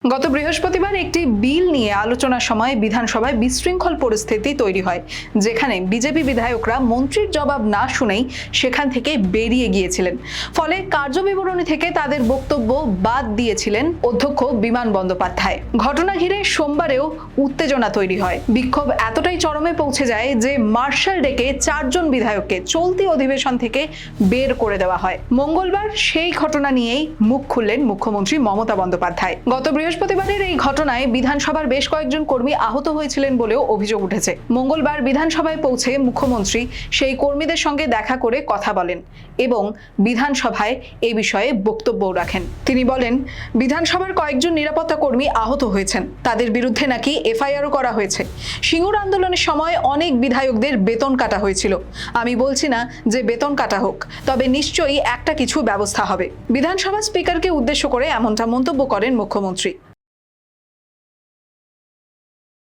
গত বৃহস্পতিবার একটি বিল নিয়ে আলোচনার সময় বিধানসভায় বিশৃঙ্খল পরিস্থিতি তৈরি হয়, যেখানে বিজেপি বিধায়করা মন্ত্রীর জবাব না শুনেই সেখান থেকে বেরিয়ে গিয়েছিলেন। ফলে কার্যবিবরণী থেকে তাদের বক্তব্য বাদ দিয়েছিলেন অধ্যক্ষ বিমান বন্দ্যোপাধ্যায়। ঘটনা ঘিরে সোমবারেও উত্তেজনা তৈরি হয়। বিক্ষোভ এতটাই চরমে পৌঁছে যায় যে মার্শাল ডেকে 4 জন বিধায়ককে চলতি অধিবেশন থেকে বের করে দেওয়া হয়। মঙ্গলবার সেই ঘটনা নিয়েই মুখ খুললেন মুখ্যমন্ত্রী মমতা বন্দ্যোপাধ্যায়। গত বৃহস্পতিবারের এই ঘটনায় বিধানসভার বেশ কয়েকজন কর্মী আহত হয়েছিলেন বলেও অভিযোগ উঠেছে। মঙ্গলবার বিধানসভায় পৌঁছে মুখ্যমন্ত্রী সেই কর্মীদের সঙ্গে দেখা করে কথা বলেন এবং বিধানসভায় এই বিষয়ে বক্তব্যও রাখেন। তিনি বলেন, বিধানসভার কয়েকজন নিরাপত্তা কর্মী আহত হয়েছেন, তাদের বিরুদ্ধে নাকি এফআইআরও করা হয়েছে। সিঙ্গুর আন্দোলনের সময় অনেক বিধায়কদের বেতন কাটা হয়েছিল। আমি বলছি না যে বেতন কাটা হোক, তবে নিশ্চয়ই একটা কিছু ব্যবস্থা হবে। বিধানসভা স্পিকারকে উদ্দেশ্য করে এমনটা মন্তব্য করেন মুখ্যমন্ত্রী।